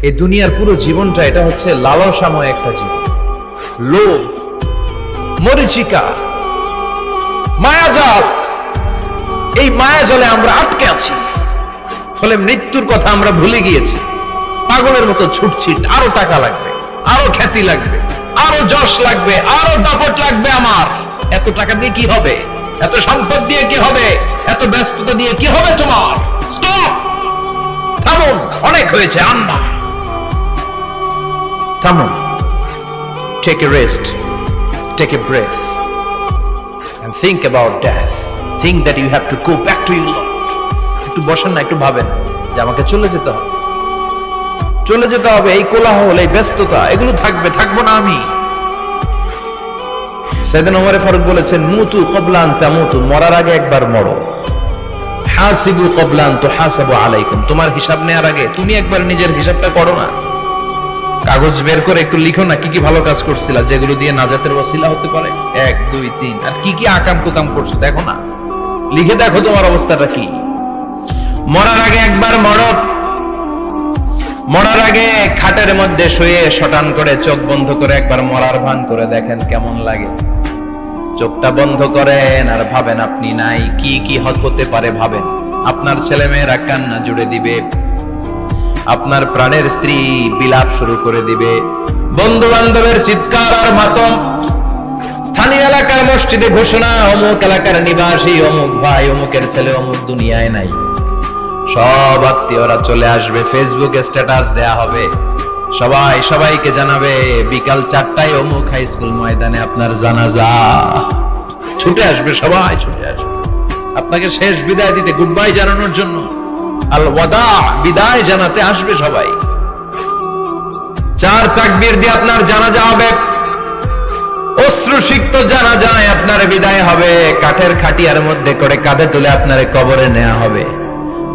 এই দুনিয়ার পুরো জীবনটা এটা হচ্ছে লালসাময় একটা জীবন, লোভ, মরিচিকা, মায়াজাল। এই মায়াজালে আমরা আটকে আছি, ফলে মৃত্যুর কথা আমরা ভুলে গিয়েছি। পাগলের মতো ছুটছি, আরো টাকা লাগবে, আরো খ্যাতি লাগবে, আরো যশ লাগবে, আরো দাপট লাগবে। আমার এত টাকা দিয়ে কি হবে? এত সম্পদ দিয়ে কি হবে? এত ব্যস্ততা দিয়ে কি হবে তোমার? স্টপ, থামুন, অনেক হয়েছে, আন্না, থামুন। Take a rest, take a breath and think about death. Think that you have to go back to your Lord. একটু বসেন না, একটু ভাবেন যে আমাকে চলে যেতে হবে, চলে যেতে হবে। এই কোলাহল, এই ব্যস্ততা, এগুলো থাকবে, থাকবো না আমি। সাইয়েদনা ওমর ফারুক বলেছেন, মুতু ক্বাবলা আন তামুতু, মরার আগে একবার মরো। হাসিবু ক্বাবলা আন তুহাসাবু আলাইকুম, তোমার হিসাব নেওয়ার আগে তুমি একবার নিজের হিসাবটা করো না। কাগজ বের করে একটু লিখো না কি কি ভালো কাজ করছিলা, যেগুলো দিয়ে নাজাতের ওসিলা হতে পারে। 1 2 3, আর কি কি আকাম কুকাম করছো দেখো না, লিখে দেখো তোমার অবস্থাটা কি। মরার আগে একবার মরো। মরার আগে খাটের মধ্যে শুয়ে শটান করে চোখ বন্ধ করে একবার মরার ভান করে দেখেন কেমন লাগে। চোখটা বন্ধ করেন আর ভাবেন আপনি নাই, কি কি হতে পারে ভাবেন। আপনার ছেলে মেয়েরা কান্না জুড়ে দিবে, আপনার প্রাণের স্ত্রী বিলাপ শুরু করে দিবে, বন্ধু বান্ধবের চিৎকার আর মাতম, স্থানীয় এলাকার মসজিদে ঘোষণা, অমুক এলাকার নিবাসী অমুক ভাই অমুকের ছেলে অমুক দুনিয়ায় নাই। সব আত্মীয়রা চলে আসবে, ফেসবুকে স্ট্যাটাস দেয়া হবে, সবাই সবাইকে জানাবে বিকাল 4টায় অমুক হাই স্কুল ময়দানে আপনার জানাজা। ছুটে আসবে, সবাই ছুটে আসবে আপনাকে শেষ বিদায় দিতে, গুড বাই জানানোর জন্য, আল ওয়াদা, বিদায় জানাতে আসবে সবাই। 4 তাকবীর দিয়ে আপনার জানাজা হবে, অশ্রুসিক্ত জানাজায় আপনার বিদায় হবে। কাঠের খাটিয়ার মধ্যে করে কাঁধে তুলে আপনার কবরে নেওয়া হবে,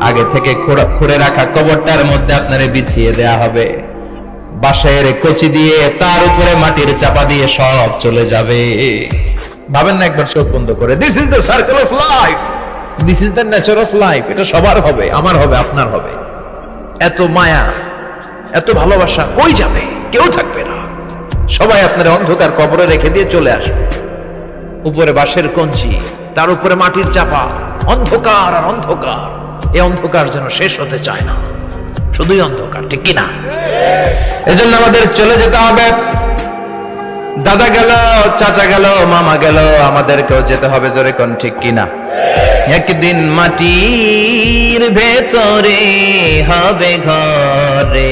আগে থেকে খুঁড়ে রাখা কবরটার মধ্যে আপনারে বিছিয়ে দেয়া হবে, বাঁশের কচি দিয়ে তার উপরে মাটির চাপা দিয়ে সব চলে যাবে। ভাবেন না একবার চোখ বন্ধ করে, this is the circle of life, this is the nature of life. এটা সবার হবে, আমার হবে, আপনার হবে। এত মায়া, এত ভালোবাসা কই যাবে? কেউ থাকবে না, সবাই আপনার অন্ধকার কবরে রেখে দিয়ে চলে আসবে। উপরে বাঁশের কঞ্চি, তার উপরে মাটির চাপা, অন্ধকার আর অন্ধকার। এই অন্ধকার যেন শেষ হতে চায় না, শুধুই অন্ধকার, ঠিক কিনা? এজন্য আমাদের চলে যেতে হবে। দাদা গেল, চাচা গেল, মামা গেল, আমাদেরকেও যেতে হবে, জোরে কোন ঠিক কিনা? একদিন মাটির ভেতরে হবে ঘরে।